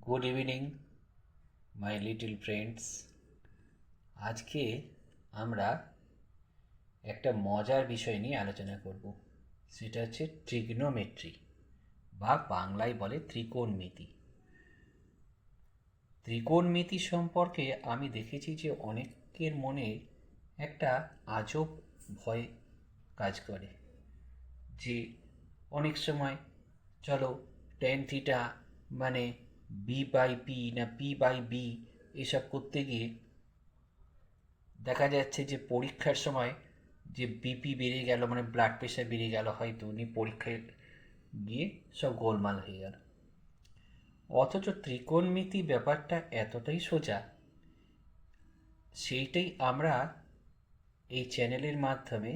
Good evening my little friends. আজকে আমরা একটা মজার বিষয় নিয়ে আলোচনা করব। সেটা হচ্ছে ট্রিগনোমেট্রি বা বাংলায় বলে ত্রিকোণমিতি। ত্রিকোণমিতি সম্পর্কে আমি দেখেছি যে অনেকের মনে একটা আজব ভয় কাজ করে, যে অনেক সময় চলো টেন থিটা মানে বি বাই পি না পি বাই বি এসব করতে গিয়ে দেখা যাচ্ছে যে পরীক্ষার সময় যে বিপি বেড়ে গেল, মানে ব্লাড প্রেশার বেড়ে গেল, হয়তো উনি পরীক্ষায় গিয়ে সব গোলমাল হয়ে গেল। অথচ ত্রিকোণমিতি ব্যাপারটা এতটাই সোজা, সেইটাই আমরা এই চ্যানেলের মাধ্যমে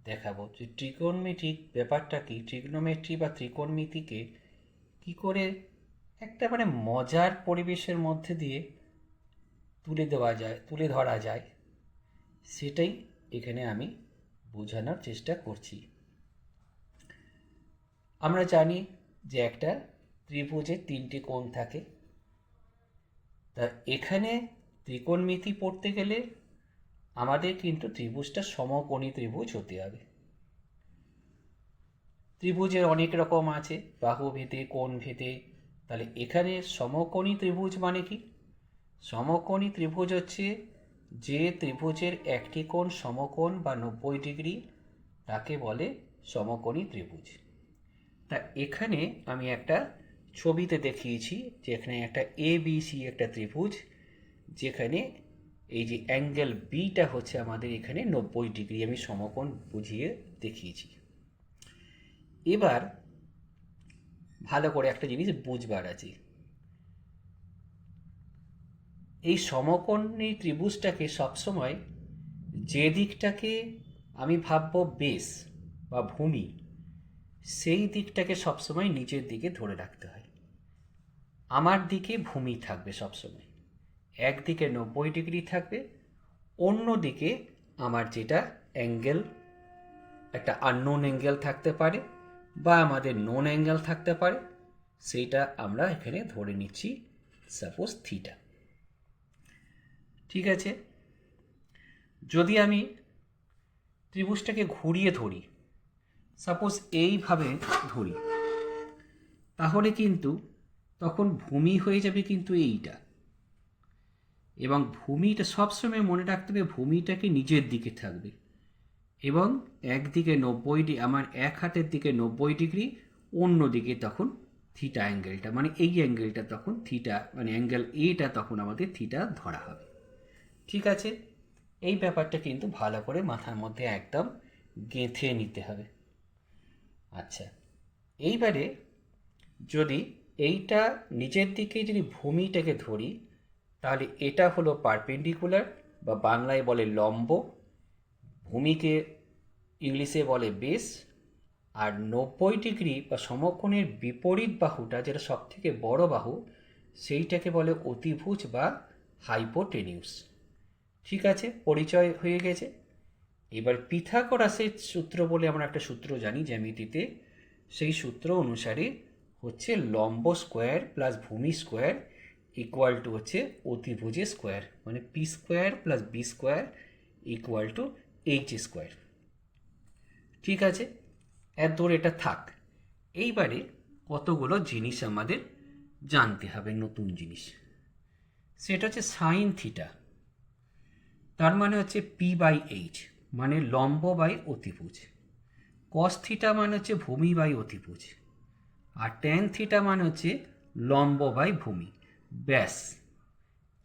দেখাবো যে ট্রিকোণমিতিক ব্যাপারটা কি, ট্রিগনোমেট্রি বা ত্রিকোণমিতিকে কি করে একটা মানে মজার পরিবেশের মধ্যে দিয়ে তুলে ধরা যায়, সেটাই এখানে আমি বোঝানোর চেষ্টা করছি। আমরা জানি যে একটা ত্রিভুজের তিনটি কোণ থাকে। তা এখানে ত্রিকোণমিতি পড়তে গেলে আমাদের কিন্তু ত্রিভুজটা সমকোণী ত্রিভুজ হতে হবে। ত্রিভুজের অনেক রকম আছে, বাহু ভেদে, কোণ ভেদে। তাহলে এখানে সমকোণী ত্রিভুজ মানে কি? সমকোণী ত্রিভুজ হচ্ছে যে ত্রিভুজের একটি কোণ সমকোণ বা 90 ডিগ্রি, তাকে বলে সমকোণী ত্রিভুজ। তা এখানে আমি একটা ছবিতে দেখিয়েছি যে এখানে একটা ABC একটা ত্রিভুজ, যেখানে এই যে অ্যাঙ্গেল বিটা হচ্ছে আমাদের এখানে 90 ডিগ্রি, আমি সমকোণ বুঝিয়ে দেখিয়েছি। এবার ভালো করে একটা জিনিস বুঝবার আছে, এই সমকোণী ত্রিভুজটাকে সবসময় যে দিকটাকে আমি ভাববো বেস বা ভূমি, সেই দিকটাকে সবসময় নিচের দিকে ধরে রাখতে হয়। আমার দিকে ভূমি থাকবে সবসময়, একদিকে 90 ডিগ্রি থাকবে, অন্য দিকে আমার যেটা অ্যাঙ্গেল, একটা আননোন অ্যাঙ্গেল থাকতে পারে বা আমাদের নোন অ্যাঙ্গেল থাকতে পারে, সেইটা আমরা এখানে ধরে নিচ্ছি সাপোজ থিটা। ঠিক আছে, যদি আমি ত্রিভুজটাকে ঘুরিয়ে ধরি, সাপোজ এইভাবে ধরি, তাহলে কিন্তু তখন ভূমি হয়ে যাবে কিন্তু এইটা, এবং ভূমিটা সবসময় মনে রাখতে হবে ভূমিটাকে নিজের দিকে থাকবে, এবং একদিকে 90 আমার এক হাতের দিকে 90 ডিগ্রি, অন্য দিকে তখন থিটা অ্যাঙ্গেলটা, মানে এই অ্যাঙ্গেলটা তখন থিটা, মানে অ্যাঙ্গেল এটা তখন আমাদের থিটা ধরা হবে। ঠিক আছে, এই ব্যাপারটা কিন্তু ভালো করে মাথার মধ্যে একদম গেঁথে নিতে হবে। আচ্ছা, এইবারে যদি এইটা নিচের দিকে যদি ভূমিটাকে ধরি, তাহলে এটা হলো পারপেন্ডিকুলার বা বাংলায় বলে লম্ব, ভূমিকে ইংলিশে বলে বেস, আর 90 ডিগ্রি বা সমকোণের বিপরীত বাহুটা, যেটা সব থেকে বড় বাহু, সেইটাকে বলে অতিভুজ বা হাইপোটেনিউস। ঠিক আছে, পরিচয় হয়ে গেছে। এবার পিথাগোরাসের সূত্র বলে আমরা একটা সূত্র জানি জ্যামিতিতে, সেই সূত্র অনুসারে হচ্ছে লম্ব স্কোয়ার প্লাস ভূমি স্কোয়ার ইকুয়াল টু হচ্ছে অতিভুজের স্কোয়ার, মানে P square plus B square equal to H square. ঠিক আছে, এত দূর এটা থাক। এইবারে কতগুলো জিনিস আমাদের জানতে হবে, নতুন জিনিস। সেটা হচ্ছে সাইন থিটা, তার মানে হচ্ছে পি বাই এইচ, মানে লম্ব বাই অতিভুজ। কস থিটা মানে হচ্ছে ভূমি বাই অতিভুজ, আর ট্যান থিটা মানে হচ্ছে লম্ব বাই ভূমি। ব্যাস,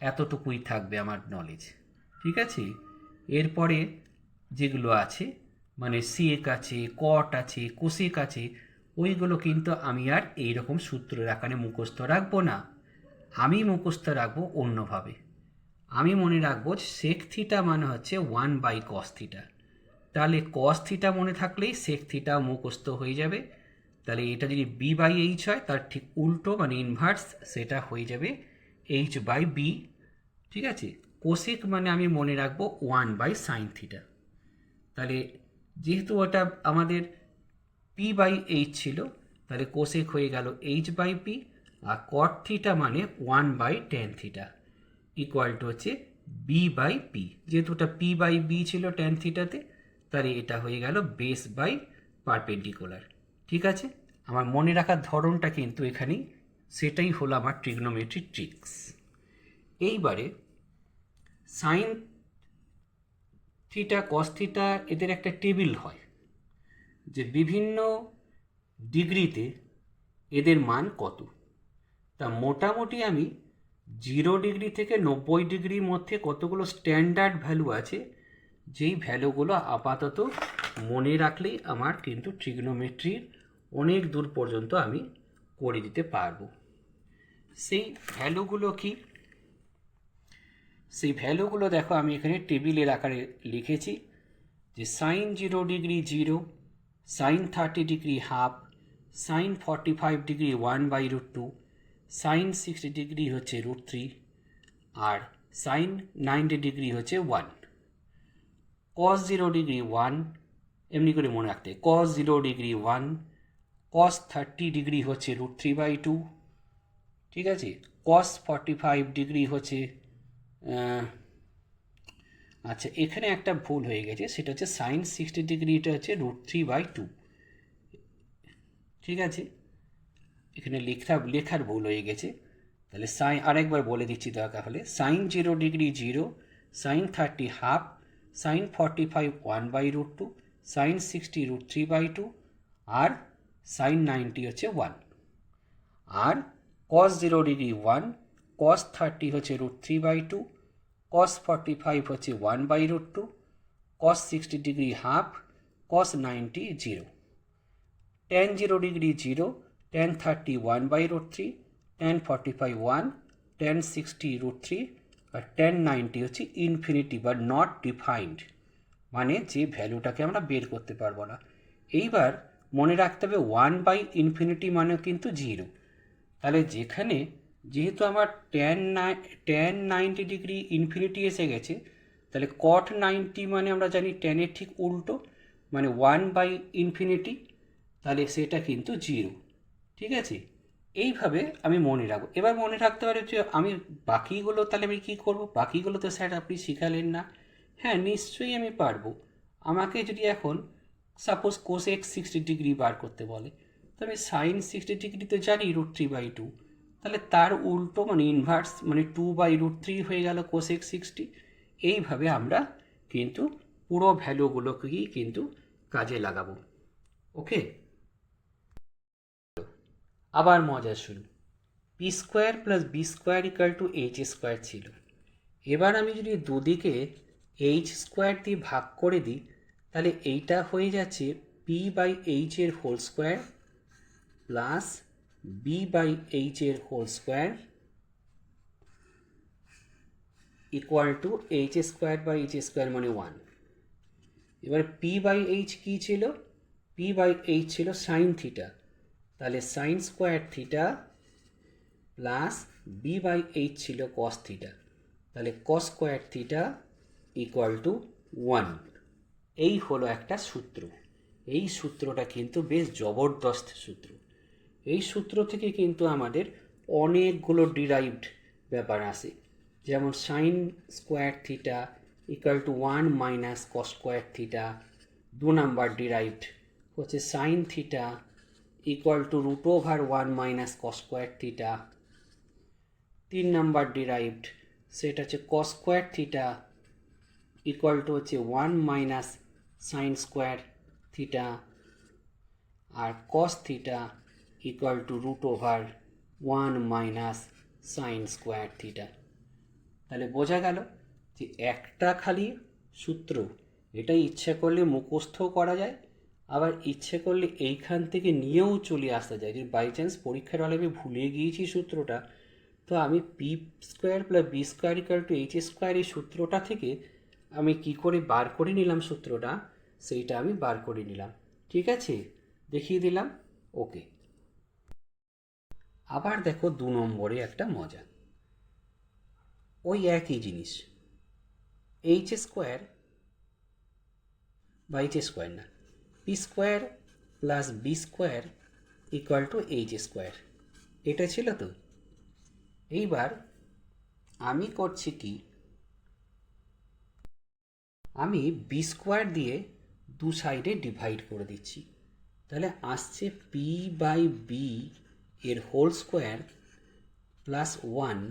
এতটুকুই থাকবে আমার নলেজ। ঠিক আছে, এরপরে যেগুলো আছে মানে সেক আছে, কট আছে, কোসেক আছে, ওইগুলো কিন্তু আমি আর এইরকম সূত্রের আকারে মুখস্থ রাখবো না, আমি মুখস্থ রাখবো অন্যভাবে। আমি মনে রাখবো সেক থিটা মানে হচ্ছে 1/cos থিটা, তাহলে কস থিটা মনে থাকলেই সেক থিটা মুখস্থ হয়ে যাবে। তাহলে এটা যদি বি বাই এইচ হয়, তার ঠিক উল্টো মানে ইনভার্স, সেটা হয়ে যাবে এইচ বাই বি। ঠিক আছে, কোসেক মানে আমি মনে রাখবো 1/sin থিটা। তাহলে যেহেতু ওটা আমাদের পি বাই এইচ ছিল, তাহলে কোসেক হয়ে গেল এইচ বাই পি, আর কট থিটা মানে 1/tan থিটা ইকুয়াল টু হচ্ছে b/p। যেহেতু ওটা p/b ছিল ট্যান থিটাতে, তাহলে এটা হয়ে গেল বেস বাই পারপেন্ডিকুলার। ঠিক আছে, আমার মনে রাখার ধরনটা কিন্তু এখানেই, সেটাই হলো আমার ট্রিগনোমেট্রি ট্রিক্স। এইবারে সাইন থিটা কস থিটা এদের একটা টেবিল হয়, যে বিভিন্ন ডিগ্রিতে এদের মান কত। তা মোটামুটি আমি 0 ডিগ্রি থেকে 90 ডিগ্রির মধ্যে কতগুলো স্ট্যান্ডার্ড ভ্যালু আছে, যেই ভ্যালুগুলো আপাতত মনে রাখলেই আমার কিন্তু ট্রিগনোমেট্রির অনেক দূর পর্যন্ত আমি করে দিতে পারবো। সেই ভ্যালুগুলো কি? সেই ভ্যালুগুলো দেখো আমি এখানে টেবিলের আকারে লিখেছি, যে sine 0 degree 0, sine 30 degree half, sine 45 degree 1/√2, sine 60 degree হচ্ছে √3, আর সাইন 90 ডিগ্রি হচ্ছে 1। কস 0 ডিগ্রি 1, এমনি করে মনে রাখতে, কস 0 ডিগ্রি 1, কস 30 ডিগ্রি হচ্ছে √3/2। ঠিক আছে, কস 45 ডিগ্রি হচ্ছে, আচ্ছা এখানে একটা ভুল হয়ে গেছে, সেটা হচ্ছে সাইন 60 ডিগ্রিটা হচ্ছে √3/2। ঠিক আছে, এখানে লেখার ভুল হয়ে গেছে। তাহলে আরেকবার বলে দিচ্ছি দরকার হলে, sine 0 degree 0, sine 30 half, sine 45 1/√2, sine 60 √3/2, আর সাইন 90 হচ্ছে 1। আর কস 0 ডিগ্রি 1, কস 30 হচ্ছে √3/2, কস 45 হচ্ছে 1/√2, কস 60 ডিগ্রি হাফ, কস 90 0, tan 0 degree 0, tan 30 1/√3, tan 45 1, tan 60 √3, আর tan 90 হচ্ছে ইনফিনিটি বা নট ডিফাইন্ড, মানে যে ভ্যালুটাকে আমরা বের করতে পারবো না। এইবার মনে রাখতে হবে 1/∞ মানে কিন্তু 0। তাহলে যেহেতু আমার tan 90 ডিগ্রি ইনফিনিটি এসে গেছে, তাহলে cot 90 মানে আমরা জানি ট্যানের ঠিক উল্টো, মানে 1/∞, তাহলে সেটা কিন্তু 0। ঠিক আছে, এইভাবে আমি মনে রাখবো। এবার মনে রাখতে পারি যে আমি বাকিগুলো তাহলে আমি কী করবো, বাকিগুলো তো স্যার আপনি শিখালেন না। হ্যাঁ নিশ্চয়ই আমি পারবো। আমাকে যদি এখন সাপোজ কোসেক 60 ডিগ্রি বার করতে বলে, তো আমি সাইন 60 ডিগ্রি তো জানি √3/2, তাহলে তার উল্টো মানে ইনভার্স মানে 2/√3 হয়ে গেল কোসেক 60। এইভাবে আমরা কিন্তু পুরো ভ্যালুগুলোকেই কিন্তু কাজে লাগাবো। ওকে, আবার মজা শুরু। p² + b² = h² ছিল। এবার আমি যদি দুদিকে h² দিয়ে ভাগ করে দিই, তাহলে এইটা হয়ে যাচ্ছে p/h এর হোল স্কোয়ার প্লাস b/h এর whole square equal two h² মানে 1। এবার p/h কী ছিল? p/h ছিল সাইন থিটা, তাহলে sign square theta plus b/h ছিল কস থিটা, তাহলে কস স্কোয়ার থিটা ইকুয়াল টু 1। এই হলো একটা সূত্র। এই সূত্রটা কিন্তু বেশ জবরদস্ত সূত্র। এই সূত্র থেকে কিন্তু আমাদের অনেকগুলো ডিরাইভড ব্যাপার আসে, যেমন sine square theta equal to 1 minus cos square theta. 2 number derived হচ্ছে sine theta equal to √1 minus cos square theta. 3 number derived সেটা হচ্ছে cos square theta equal to হচ্ছে 1 মাইনাস সাইন স্কোয়ার থিটা, আর cos theta equal to √1 minus sine square theta. তাহলে বোঝা গেল যে একটা খালি সূত্র, এটা ইচ্ছে করলে মুখস্থ করা যায়, আবার ইচ্ছে করলে এইখান থেকে নিয়েও চলে আসতে যায়। যদি বাই চান্স পরীক্ষার হলে আমি ভুলে গিয়েছি সূত্রটা, তো আমি p² + b² = h² এই সূত্রটা থেকে আমি কি করে বার করে নিলাম সূত্রটা, সেইটা আমি বার করে নিলাম। ঠিক আছে, দেখিয়ে দিলাম। ওকে, আবার দেখো 2 নম্বরে একটা মজা। ওই একই জিনিস, h² বা h² না, p² + b² = h²। এটা ছিল তো। এইবার আমি করছি কি, আমি বি স্কোয়ার দিয়ে দু সাইডে ডিভাইড করে দিচ্ছি। তাহলে আসছে পি বাই বি এর whole square plus 1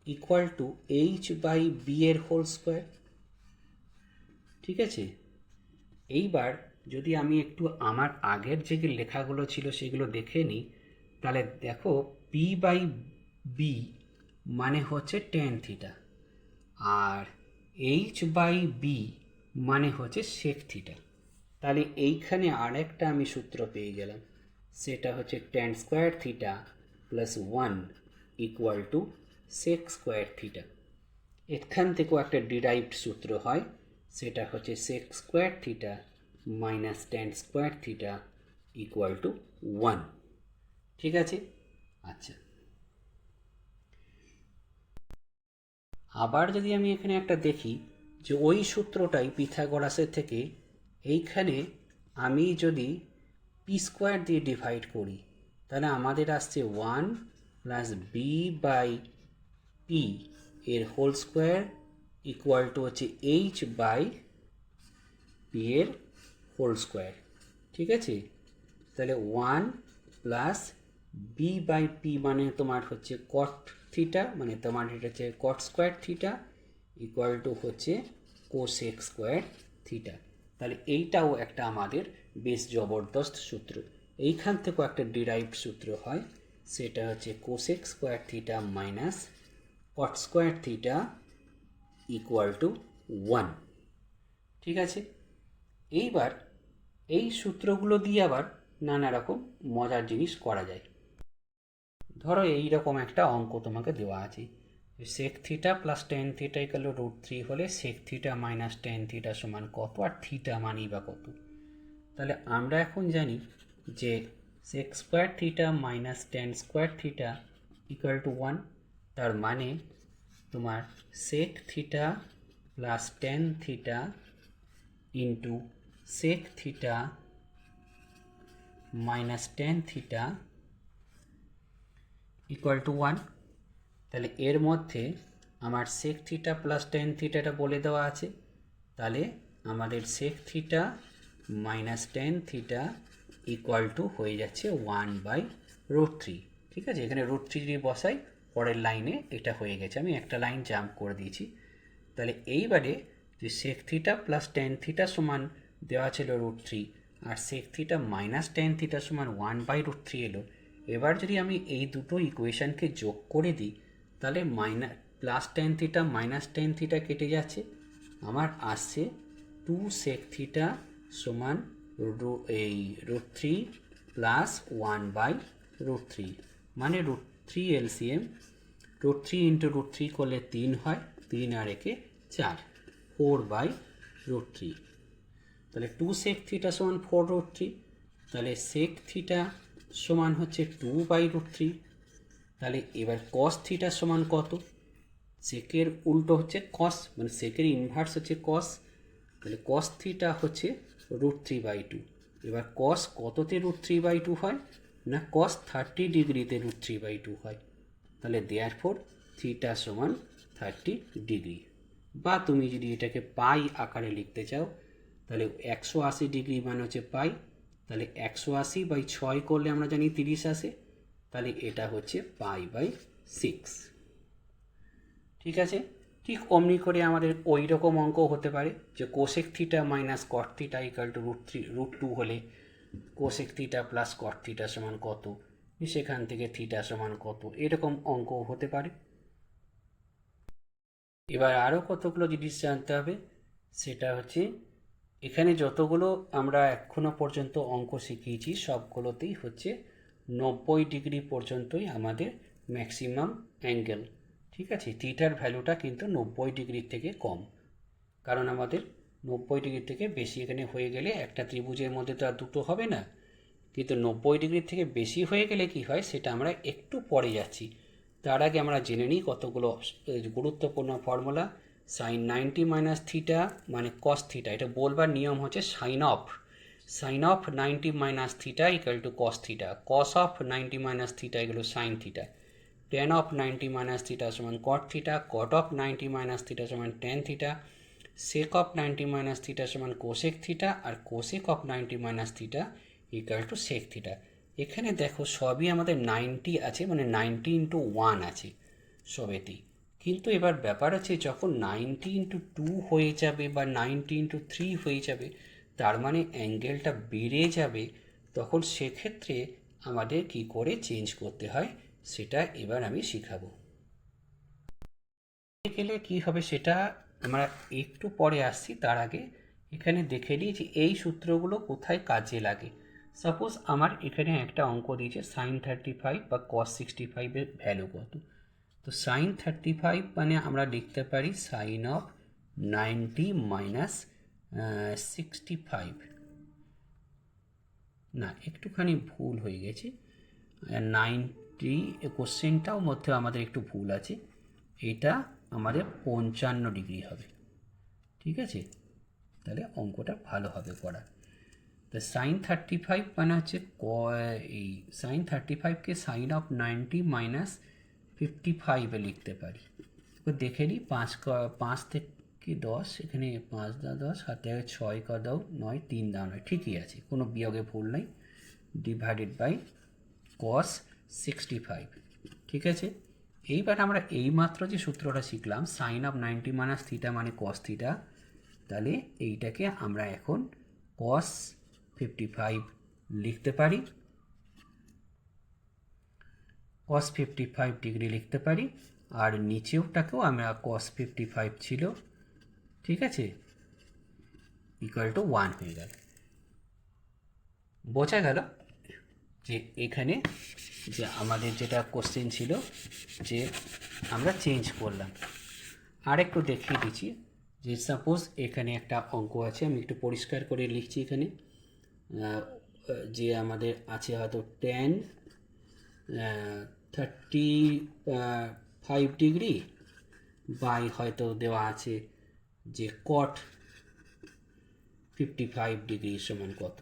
equal to H by B এর হোল স্কোয়ার। ঠিক আছে, এইবার যদি আমি একটু আমার আগের যে লেখাগুলো ছিল সেগুলো দেখে নিই, তাহলে দেখো পি বাই বি মানে হচ্ছে টেন থিটা, আর এইচ বাই বি মানে হচ্ছে সেক থিটা। তাহলে এইখানে আরেকটা আমি সূত্র পেয়ে গেলাম, সেটা হচ্ছে tan square theta plus 1 equal to sec square theta. এখান থেকেও একটা ডিরাইভড সূত্র হয়, সেটা হচ্ছে sec square theta minus tan square theta equal to 1। ঠিক আছে, আচ্ছা, আবার যদি আমি এখানে একটা দেখি যে ওই সূত্রটাই পিথাগোরাসের থেকে এইখানে আমি যদি পি স্কোয়ার দিয়ে ডিভাইড করি, তাহলে আমাদের আসছে 1 প্লাস বি বাই পি এর হোল স্কোয়ার ইকুয়াল টু হচ্ছে এইচ বাই পি এর হোল স্কোয়ার। ঠিক আছে, তাহলে 1 প্লাস বি বাই পি মানে তোমার হচ্ছে কট থিটা, মানে তোমার এটা হচ্ছে cot square theta equal to হচ্ছে কোসেক স্কোয়ার থিটা। তাহলে এইটাও একটা আমাদের বেশ জবরদস্ত সূত্র। এইখান থেকেও একটা ডিরাইভড সূত্র হয়, সেটা হচ্ছে cosec square theta minus cot square theta equal to 1। ঠিক আছে, এইবার এই সূত্রগুলো দিয়ে আবার নানা রকম মজার জিনিস করা যায়। ধরো এইরকম একটা অঙ্ক তোমাকে দেওয়া আছে, sec theta plus tan theta equal to √3 হলে sec theta minus tan theta সমান কত, আর থিটা মানি বা কত। তাহলে আমরা এখন জানি যে sec square theta minus tan square theta equal to 1। তার মানে তোমার sec theta plus tan theta into sec theta minus tan theta equal to 1। তাহলে এর মধ্যে আমার সেক থিটা প্লাস টেন থিটাটা বলে দেওয়া আছে, তাহলে আমাদের sec theta minus tan theta equal to হয়ে যাচ্ছে 1/√3। ঠিক আছে, এখানে √3 যদি বসাই পরের লাইনে এটা হয়ে গেছে, আমি একটা লাইন জাম্প করে দিয়েছি। তাহলে এইবারে যে sec theta plus tan theta সমান দেওয়া ছিল √3 আর sec theta minus tan theta সমান 1/√3 এলো। এবার যদি আমি এই দুটো ইকুয়েশানকে যোগ করে দিই, তাহলে plus tan theta minus tan theta কেটে যাচ্ছে, আমার আসছে 2 সেক থিটা সমান এই √3 প্লাস 1/√3, মানে √3 এলসিএম, √3 ইন্টু √3 করলে 3 হয়, 3 আর একে 4, 4/√3। তাহলে 2 সেক থিটা সমান 4/√3, তাহলে সেক থিটা সমান হচ্ছে 2/√3। তাহলে এবার কস থিটা সমান কত, সেকের উল্টো হচ্ছে কস, মানে সেকের ইনভার্স হচ্ছে কস, তাহলে কস থিটা হচ্ছে √3/2। এবার কস কততে √3/2 হয় না, কস 30 ডিগ্রিতে √3/2 হয়। তাহলে দেয়ারফোর থিটা সমান 30 ডিগ্রি, বা তুমি যদি এটাকে পাই আকারে লিখতে চাও তাহলে 180 ডিগ্রি মানে হচ্ছে পাই, তাহলে 180/6 করলে আমরা জানি 30 আসে, তাহলে এটা হচ্ছে π/6। ঠিক আছে, ঠিক অমনি করে আমাদের ওই রকম অঙ্ক হতে পারে যে কোসেক থিটা মাইনাস কট থিটা ইকুয়াল টু √2 হলে cosec theta plus cot theta সমান কত, সেখান থেকে থিটা সমান কত, এরকম অঙ্ক হতে পারে। এবার আরও কতগুলো জিনিস জানতে হবে, সেটা হচ্ছে এখানে যতগুলো আমরা এখনো পর্যন্ত অঙ্ক শিখিয়েছি সবগুলোতেই হচ্ছে 90 ডিগ্রি পর্যন্তই আমাদের ম্যাক্সিমাম অ্যাঙ্গেল। ঠিক আছে, থিটার ভ্যালুটা কিন্তু 90 ডিগ্রির থেকে কম, কারণ আমাদের 90 ডিগ্রি থেকে বেশি এখানে হয়ে গেলে একটা ত্রিভুজের মধ্যে তো আর দুটো হবে না, কিন্তু 90 ডিগ্রির থেকে বেশি হয়ে গেলে কি হয় সেটা আমরা একটু পরে যাচ্ছি। তার আগে আমরা জেনে নিই কতগুলো গুরুত্বপূর্ণ ফর্মুলা। sin 90 - থিটা মানে কস থিটা, এটা বলবার নিয়ম হচ্ছে sine of, sine of 90 minus theta equal to cos theta, cos of 90 minus theta equal to sine theta, tan of 90 minus theta সমান cot theta, cot of 90 minus theta সমান tan theta, sec of 90 minus theta সমান cosec theta, আর cosec of 90 minus theta equal to sec theta. এখানে দেখো সবই আমাদের 90 আছে, মানে 90 ইন্টু 1 আছে সবেতেই। কিন্তু এবার ব্যাপার হচ্ছে যখন 90 ইন্টু 2 হয়ে যাবে বা 90 ইন্টু 3 হয়ে যাবে, তার মানে অ্যাঙ্গেলটা বেড়ে যাবে, তখন সেক্ষেত্রে আমাদের কি করে চেঞ্জ করতে হয় সেটা এবার আমি শিখাবো। গেলে কি হবে সেটা আমরা একটু পরে আসছি, তার আগে এখানে দেখে নিই যে এই সূত্রগুলো কোথায় কাজে লাগে। সাপোজ আমার এখানে একটা অঙ্ক দিয়েছে সাইন 35 বা কস 65-এর ভ্যালু কত। তো সাইন 35 মানে আমরা লিখতে পারি সাইন অফ 90 মাইনাস 65, না একটুখানি ভুল হয়ে গেছে, 90 কোশ্চেনটাও মধ্যে আমাদের একটু ভুল আছে, এটা আমাদের 55 ডিগ্রি হবে, ঠিক আছে? তাহলে অঙ্কটা ভালো হবে করা। তো সাইন 35 মানে হচ্ছে এই সাইন 35কে সাইন অফ 90 মাইনাস 55-এ লিখতে পারি। দেখে নিই, 5 থেকে 10, এখানে 5 দা 10, হাতে 6 কা দাও 9, 3 দাও 9, ঠিকই আছে, কোনো বিয়োগে ভুল নেই, ডিভাইডেড বাই কস 65, ঠিক আছে? এইবার আমরা এইমাত্র যে সূত্রটা শিখলাম সাইন অফ 90 মাইনাস থিটা মানে কস থিটা, তাহলে এইটাকে আমরা এখন কস 55 লিখতে পারি, কস 55 ডিগ্রি লিখতে পারি, আর নিচেওটাকেও আমরা কস 55 ছিল, ঠিক আছে, ইকুয়াল টু 1 হয়ে গেল। বোঝা গেল যে এখানে যে আমাদের যেটা কোশ্চেন ছিল যে আমরা চেঞ্জ করলাম। আর একটু দেখিয়ে দিচ্ছি যে সাপোজ এখানে একটা অঙ্ক আছে, আমি একটু পরিষ্কার করে লিখছি এখানে, যে আমাদের আছে হয়তো টেন 35 ডিগ্রি বাই হয়তো দেওয়া আছে যে কট 55 ডিগ্রি সমান কত।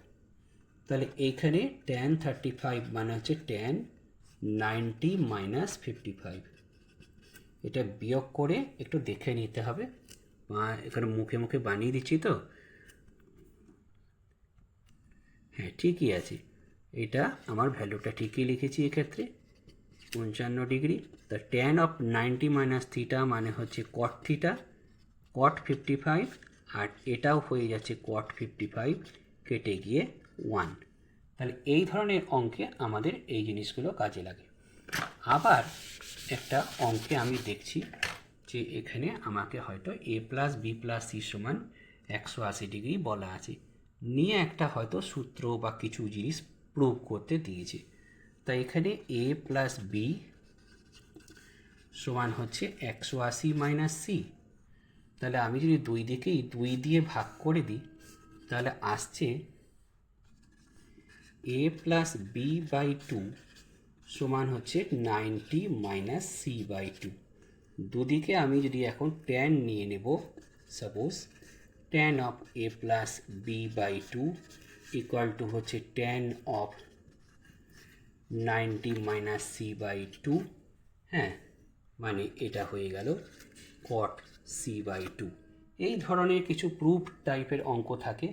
তাহলে এইখানে tan 35 মানে হচ্ছে tan 90 মাইনাস 55, এটা বিয়োগ করে একটু দেখে নিতে হবে, এখানে মুখে মুখে বানিয়ে দিচ্ছি তো, হ্যাঁ ঠিকই আছে, এটা আমার ভ্যালুটা ঠিকই লিখেছি এক্ষেত্রে 55 ডিগ্রি। তা tan অফ 90 মাইনাস থিটা মানে হচ্ছে কট থিটা, কট 55, আর এটাও হয়ে যাচ্ছে কট 55 কেটে গিয়ে 1। তাহলে এই ধরনের অঙ্কে আমাদের এই জিনিসগুলো কাজে লাগে। আবার একটা অঙ্কে আমি দেখছি যে এখানে আমাকে হয়তো a plus B plus C সমান 180 ডিগ্রি বলা আছে, নিয়ে একটা হয়তো সূত্র বা কিছু জিনিস প্রুভ করতে দিয়েছে। তাই এখানে a প্লাস বি সমান হচ্ছে 180 মাইনাস সি। তাহলে আমি যদি দুই দিকেই 2 দিয়ে ভাগ করে দিই, তাহলে আসছে a প্লাস বি বাই 2 সমান হচ্ছে 90 মাইনাস সি বাই 2। দুদিকে আমি যদি এখন ট্যান নিয়ে নেব, suppose tan of a plus B by 2 equal to হচ্ছে tan of 90 minus C by 2, হ্যাঁ, মানে এটা হয়ে গেল কট সি বাই 2। এই ধরনের কিছু প্রুফ টাইপের অঙ্ক থাকে,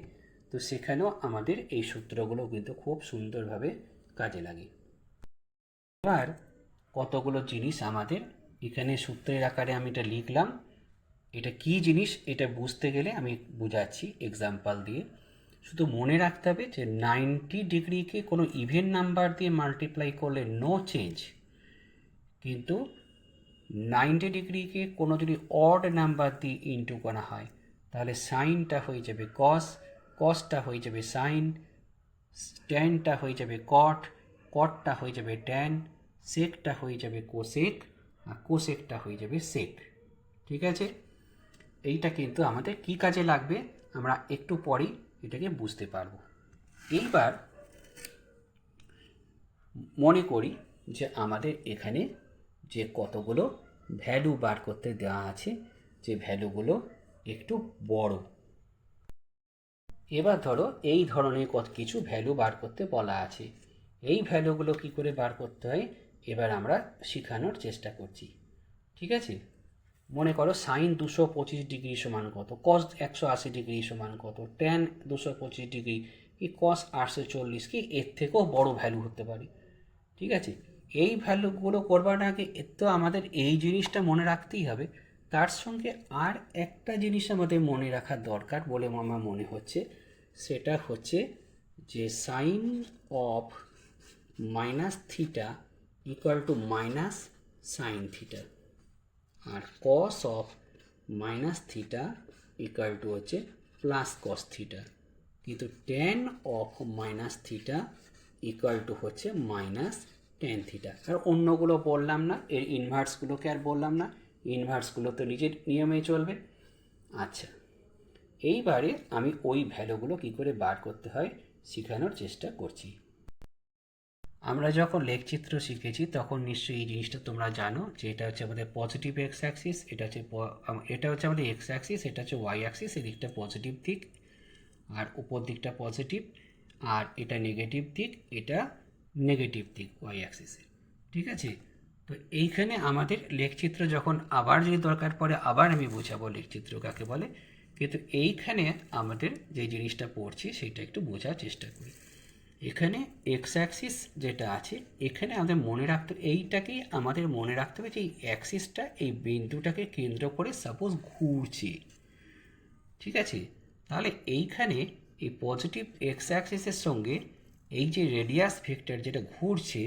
তো সেখানেও আমাদের এই সূত্রগুলো কিন্তু খুব সুন্দরভাবে কাজে লাগে। এবার কতগুলো জিনিস আমাদের এখানে সূত্রের আকারে আমি এটা লিখলাম, এটা কি জিনিস এটা বুঝতে গেলে আমি বুঝাচ্ছি এক্সাম্পল দিয়ে। শুধু মনে রাখতে হবে যে 90 ডিগ্রিকে কোনো ইভেন নাম্বার দিয়ে মাল্টিপ্লাই করলে নো চেঞ্জ, কিন্তু 90 ডিগ্রিকে কোনো যদি অড নাম্বার দিয়ে ইন্টু করা হয় তাহলে সাইনটা হয়ে যাবে কস, কসটা হয়ে যাবে সাইন, ট্যানটা হয়ে যাবে কট, কটটা হয়ে যাবে ট্যান, সেকটা হয়ে যাবে কোসেক, আর কোসেকটা হয়ে যাবে সেক, ঠিক আছে? এইটা কিন্তু আমাদের কি কাজে লাগবে আমরা একটু পরেই এটাকে বুঝতে পারবো। এইবার মনে করি যে আমাদের এখানে যে কতগুলো ভ্যালু বার করতে দেওয়া আছে, যে ভ্যালুগুলো একটু বড়, এবার ধরো এই ধরনের কত কিছু ভ্যালু বার করতে বলা আছে। এই ভ্যালুগুলো কি করে বার করতে হয় এবার আমরা শেখানোর চেষ্টা করছি। ঠিক আছে, মনে করো সাইন 225 ডিগ্রি সমান কত, কস 180 ডিগ্রি সমান কত, ট্যান 225 ডিগ্রি কি কস 840 কি এর থেকেও বড় ভ্যালু হতে পারে। ঠিক আছে, এই ভ্যালুগুলো করবার আগে তো আমাদের এই জিনিসটা মনে রাখতেই হবে। তার সঙ্গে আর একটা জিনিস আমাদের মনে রাখার দরকার বলে আমার মনে হচ্ছে, সেটা হচ্ছে যে sine of minus theta equal to minus sine theta, আর cos of minus theta equal to হচ্ছে প্লাস কস থিটা, কিন্তু tan of minus theta equal to হচ্ছে মাইনাস ট্যান থিটা। আর অন্যগুলো বললাম না, এর ইনভার্সগুলোকে আর বললাম না, ইনভার্সগুলো তো নিজের নিয়মে চলবে। আচ্ছা, এইবারে আমি ওই ভ্যালুগুলো কি করে বার করতে হয় শেখানোর চেষ্টা করছি। আমরা যখন লেখচিত্র শিখেছি তখন নিশ্চয়ই এই জিনিসটা তোমরা জানো যে এটা হচ্ছে আমাদের পজিটিভ এক্স অ্যাক্সিস, এটা হচ্ছে আমাদের এক্স অ্যাক্সিস, এটা হচ্ছে ওয়াই অ্যাক্সিস, এদিকটা পজিটিভ দিক আর উপর দিকটা পজিটিভ, আর এটা নেগেটিভ দিক, এটা নেগেটিভ দিক ওয়াই অ্যাক্সিসে। ঠিক আছে, তো এইখানে আমাদের লেখচিত্র যখন আবার যদি দরকার পড়ে আবার আমি বোঝাবো লেখচিত্র কাকে বলে, কিন্তু এইখানে আমাদের যে জিনিসটা পড়ছি সেটা একটু বোঝার চেষ্টা করি। এখানে এক্স অ্যাক্সিস যেটা আছে এখানে আমাদের মনে রাখতে, এইটাকেই আমাদের মনে রাখতে হবে যে এই অ্যাক্সিসটা এই বিন্দুটাকে কেন্দ্র করে সাপোজ ঘুরছে। ঠিক আছে, তাহলে এইখানে এই পজিটিভ এক্স অ্যাক্সিসের সঙ্গে এই যে রেডিয়াস ভেক্টর যেটা ঘুরছে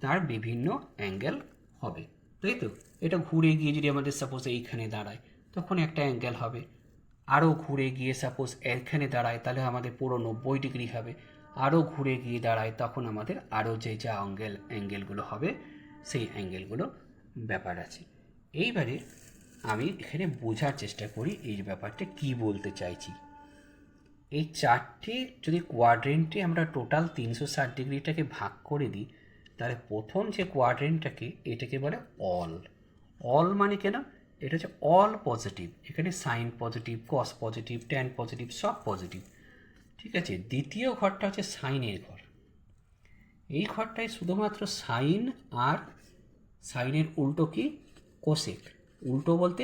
তার বিভিন্ন অ্যাঙ্গেল হবে, তাই তো? এটা ঘুরে গিয়ে যদি আমাদের সাপোজ এইখানে দাঁড়ায় তখন একটা অ্যাঙ্গেল হবে, আরও ঘুরে গিয়ে সাপোজ এখানে দাঁড়ায় তাহলে আমাদের পুরো 90 ডিগ্রি হবে, আরও ঘুরে গিয়ে দাঁড়ায় তখন আমাদের আরও যে যা অ্যাঙ্গেলগুলো হবে সেই অ্যাঙ্গেলগুলো ব্যাপার আছে। এইবারে আমি এখানে বোঝার চেষ্টা করি এই ব্যাপারটা কি বলতে চাইছি। এই চারটে যদি কোয়াড্রেন্টে আমরা টোটাল 360 ডিগ্রিটাকে ভাগ করে দিই তাহলে প্রথম যে কোয়াড্রেন্টটাকে এটাকে বলে অল মানে কেন, এটা হচ্ছে অল পজিটিভ, এখানে sine positive, cos positive, tan positive, সব পজিটিভ। ঠিক আছে, দ্বিতীয় ঘরটা হচ্ছে সাইনের ঘর, এই ঘরটায় শুধুমাত্র সাইন আর সাইনের উল্টো কি কোসেক, উল্টো বলতে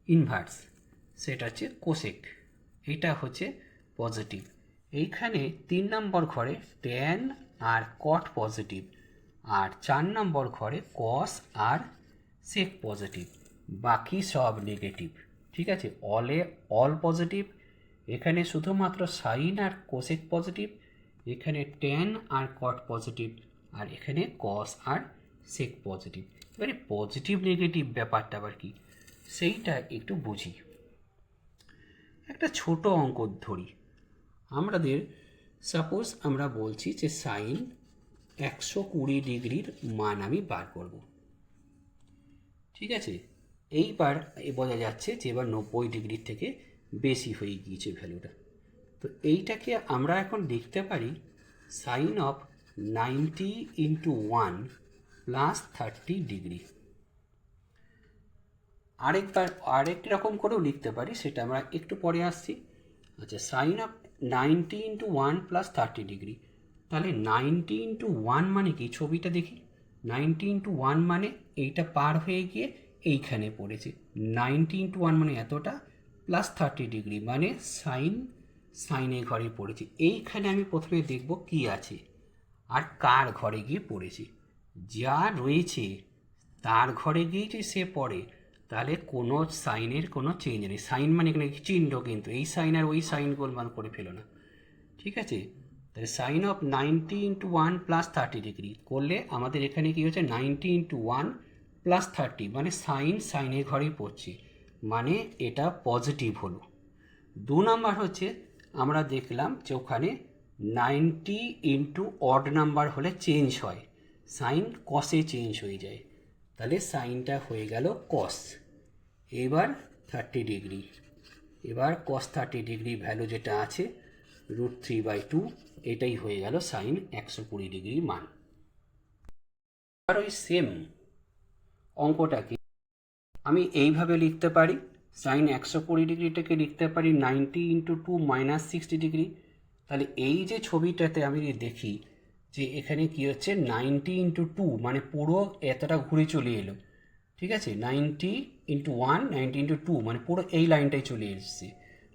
ইনভার্স, সেটা হচ্ছে কোসেক, এইটা হচ্ছে পজিটিভ। এইখানে 3 নম্বর ঘরে ট্যান আর কট পজিটিভ, আর 4 নম্বর ঘরে কস আর সেক পজিটিভ, বাকি সব নেগেটিভ। ঠিক আছে, অল পজিটিভ, এখানে শুধুমাত্র সাইন আর কোসেক পজিটিভ, এখানে ট্যান আর কট পজিটিভ, আর এখানে কস আর সেক পজিটিভ। এবারে পজিটিভ নেগেটিভ ব্যাপারটা আবার কি সেইটা একটু বুঝি। একটা ছোট অঙ্ক ধরি, আমাদের সাপোজ আমরা বলছি যে সাইন 120 ডিগ্রির মান আমি বার করব। ঠিক আছে, এইবার বোঝা যাচ্ছে যে এবার 90 ডিগ্রির থেকে বেশি হয়ে গিয়েছে ভ্যালুটা, তো এইটাকে আমরা এখন লিখতে পারি সাইন অফ 90 × 1 + 30 ডিগ্রি। আরেক রকম করেও লিখতে পারি, সেটা আমরা একটু পরে আসছি। আচ্ছা, সাইন অফ 90 × 1 + 30 ডিগ্রি, তাহলে 90 × 1 মানে কি, ছবিটা দেখি, 90 × 1 মানে এইটা পার হয়ে গিয়ে এইখানে পড়েছে, 90 × 1 মানে এতটা, প্লাস 30 ডিগ্রি মানে সাইনে ঘরে পড়েছে। এইখানে আমি প্রথমে দেখব কি আছে আর কার ঘরে গিয়ে পড়েছে, যা রয়েছে তার ঘরে গিয়ে যে সে পড়ে তাহলে কোনো সাইনের কোনো চেঞ্জ নেই, সাইন মানে এখানে চিহ্ন, কিন্তু এই সাইন আর ওই সাইন গোলমাল করে ফেলো না। ঠিক আছে, তাহলে সাইন অফ 90 × 1 + 30 ডিগ্রি করলে আমাদের এখানে কি হচ্ছে 90 × 1 + 30 মানে সাইনের ঘরেই পড়ছে, মানে এটা পজিটিভ হলো। 2 নাম্বার হচ্ছে আমরা দেখলাম যে ওখানে 90 × অড নাম্বার হলে চেঞ্জ হয়, সাইন কসে চেঞ্জ হয়ে যায়, তাহলে সাইনটা হয়ে গেল কস। এবার 30 ডিগ্রি, এবার কস 30 ডিগ্রি ভ্যালু যেটা আছে √3/2, এটাই হয়ে গেল সাইন 120 ডিগ্রি মান। আর ওই সেম অঙ্কটাকে আমি এইভাবে লিখতে পারি, সাইন 120 ডিগ্রিটাকে লিখতে পারি 90 × 2 - 60 ডিগ্রি, তাহলে এই যে ছবিটাতে আমি দেখি যে এখানে কি হচ্ছে 90 × 2 মানে পুরো এতটা ঘুরে চলে এলো, ঠিক আছে, 90 × 1 90 × 2 মানে পুরো এই লাইনটাই চলে এসেছে,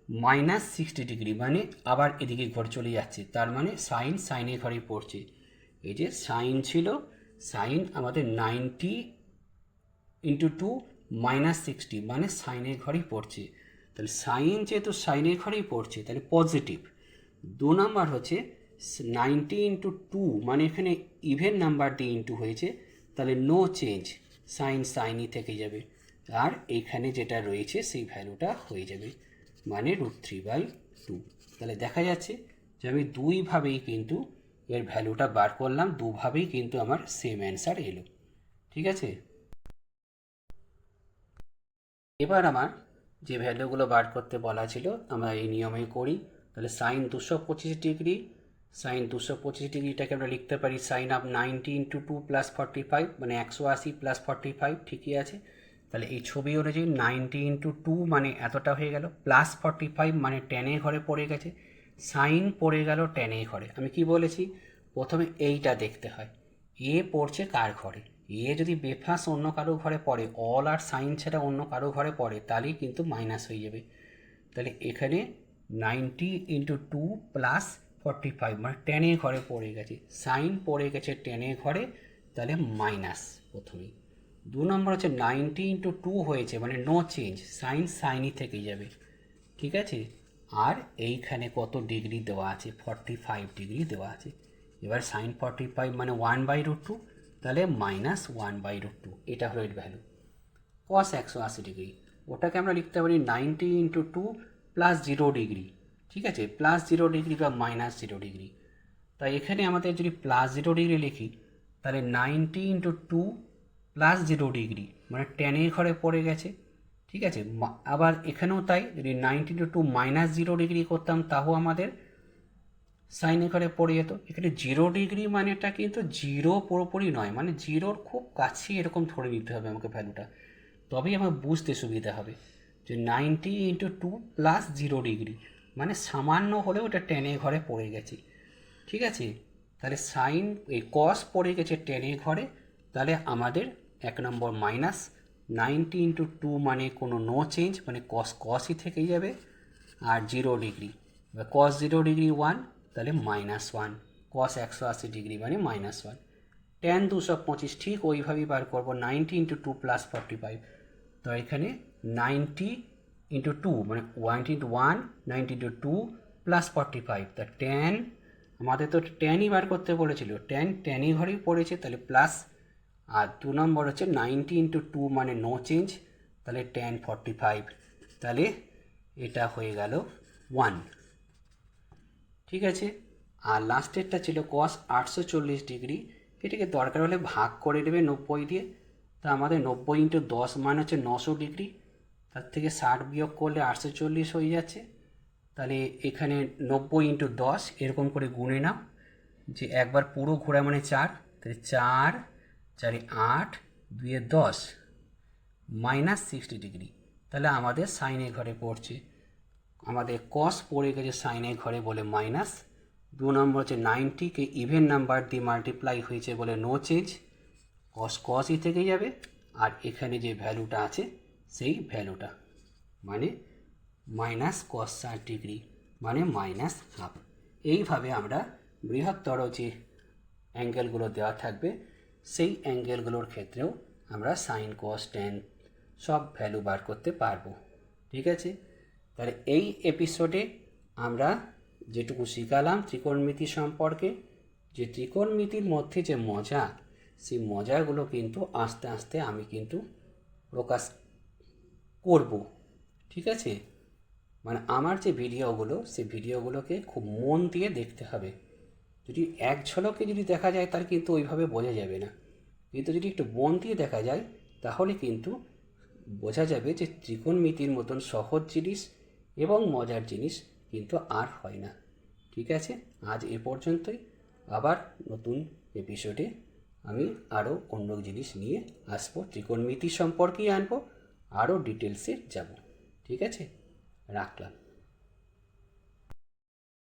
-60° মানে আবার এদিকে ঘরে চলে যাচ্ছে, তার মানে সাইন সাইনের ঘরেই পড়ছে। এই যে সাইন ছিল, সাইন আমাদের 90 × 2 -60 মানে সাইনের ঘরেই পড়ছে। তাহলে সাইন যেহেতু সাইনের ঘরেই পড়ছে তাহলে পজিটিভ। 2 নাম্বার হচ্ছে 90 × 2 মানে এখানে ইভেন নাম্বার দিয়ে ইন্টু হয়েছে, তাহলে নো চেঞ্জ, সাইন সাইনই থেকে যাবে, আর এইখানে যেটা রয়েছে সেই ভ্যালুটা হয়ে যাবে মানে √3/2। তাহলে দেখা যাচ্ছে যে আমি দুইভাবেই কিন্তু এর ভ্যালুটা বার করলাম, দুভাবেই কিন্তু আমার সেম অ্যান্সার এলো, ঠিক আছে। এবার আমার যে ভ্যালুগুলো বার করতে বলা ছিল আমরা এই নিয়মেই করি। তাহলে সাইন 225°, সাইন 225°টাকে আমরা লিখতে পারি সাইন অফ 90 × 2 + 45 মানে 180 + 45, ঠিকই আছে। তাহলে এই ছবি অনুযায়ী 90 × 2 মানে এতটা হয়ে গেল, +45 মানে টেনের ঘরে পড়ে গেছে, সাইন পড়ে গেল টেনের ঘরে। আমি কি বলেছি, প্রথমে এইটা দেখতে হয়, এ পড়ছে কার ঘরে। এ যদি বেফাস অন্য কারো ঘরে পড়ে, অল আর সাইন ছাড়া অন্য কারো ঘরে পড়ে, তাহলেই কিন্তু মাইনাস হয়ে যাবে। তাহলে এখানে 90 × 2 + 45 মানে টেনের ঘরে পড়ে গেছে, সাইন পড়ে গেছে টেনের ঘরে, তাহলে মাইনাস প্রথমেই। 2 নম্বর হচ্ছে 90 × 2 হয়েছে মানে নো চেঞ্জ, সাইন সাইনই থেকে যাবে, ঠিক আছে। আর এইখানে কত ডিগ্রি দেওয়া আছে, 45° দেওয়া আছে। এবার সাইন 45 মানে 1/√2, তাহলে -1/√2, এটা হলো এর ভ্যালু। কস 180°, ওটাকে আমরা লিখতে পারি 90 × 2 + 0°, ঠিক আছে, +0° বা -0°। তাই এখানে আমাদের যদি +0° লিখি তাহলে 90 × 2 + 0° মানে টেনের ঘরে পড়ে গেছে, ঠিক আছে। আবার এখানেও তাই, যদি 90 × 2 -0° করতাম তাও আমাদের সাইনের ঘরে পড়ে যেত। এখানে 0° মানেটা কিন্তু 0 পুরোপুরি নয়, মানে 0-র খুব কাছে এরকম ধরে নিতে হবে আমাকে ভ্যালুটা, তবেই আমার বুঝতে সুবিধা হবে যে 90 × 2 + 0° মানে সামান্য হলেও এটা টেনের ঘরে পড়ে গেছে, ঠিক আছে। তাহলে সাইন এই কস পড়ে গেছে টেনের ঘরে, তাহলে আমাদের 1 নম্বর মাইনাস, 90 × 2 মানে কোনো নো চেঞ্জ মানে কস কসই থেকেই যাবে, আর 0°, এবার কস 0° 1, তাহলে -1, কস 180° মানে -1, ট্যান 225 ঠিক ওইভাবেই বার করবো 90 × 2 + 45। তো এখানে 90 × 2 মানে 1 90 × 2 + 45, তা ট্যান আমাদের তো ট্যানই বার করতে বলেছিল, ট্যানই ঘরেই পড়েছে, তাহলে প্লাস। আর 2 নম্বর হচ্ছে 90 × 2 মানে নো চেঞ্জ, তাহলে ট্যান 45, তাহলে এটা হয়ে গেল 1, ঠিক আছে। আর লাস্টেরটা ছিল কস 840°, এটাকে দরকার হলে ভাগ করে নেবে 90 দিয়ে, তা আমাদের 90 × 10 মানে হচ্ছে 900°, তার থেকে 60 বিয়োগ করলে 840 হয়ে যাচ্ছে। তাহলে এখানে 90 × 10 এরকম করে গুনে নাও, যে একবার পুরো ঘোরা মানে 4, তাহলে 4 4 8 2 10 -60°, তাহলে আমাদের সাইনের ঘরে পড়ছে, আমাদের কস পড়ে গেছে সাইনের ঘরে বলে মাইনাস। 2 নম্বর হচ্ছে 90-কে ইভেন নাম্বার দিয়ে মাল্টিপ্লাই হয়েছে বলে নো চেঞ্জ, কস কসই থেকে যাবে, আর এখানে যে ভ্যালুটা আছে সেই ভ্যালুটা মানে -cos 60° মানে -1/2। এইভাবে আমরা বৃহত্তর যে অ্যাঙ্গেলগুলো দেওয়া থাকবে সেই অ্যাঙ্গেলগুলোর ক্ষেত্রেও আমরা সাইন কস ট্যান সব ভ্যালু বার করতে পারবো, ঠিক আছে। তাহলে এই এপিসোডে আমরা যেটুকু শিখালাম ত্রিকোণমিতি সম্পর্কে, যে ত্রিকোণমিতির মধ্যে যে মজা, সেই মজাগুলো কিন্তু আস্তে আস্তে আমি কিন্তু প্রকাশ করব, ঠিক আছে। মানে আমার যে ভিডিওগুলো সেই ভিডিওগুলোকে খুব মন দিয়ে দেখতে হবে, যদি এক ঝলকে যদি দেখা যায় তার কিন্তু ওইভাবে বোঝা যাবে না, কিন্তু যদি একটু মন দিয়ে দেখা যায় তাহলে কিন্তু বোঝা যাবে যে ত্রিকোণমিতির মতন সহজ জিনিস এবং মজার জিনিস কিন্তু আর হয় না, ঠিক আছে। আজ এ পর্যন্তই, আবার নতুন এপিসোডে আমি আরও অন্য জিনিস নিয়ে আসবো, ত্রিকোণমিতি সম্পর্কেই আনবো, আরও ডিটেলসে যাব, ঠিক আছে। রাখলাম।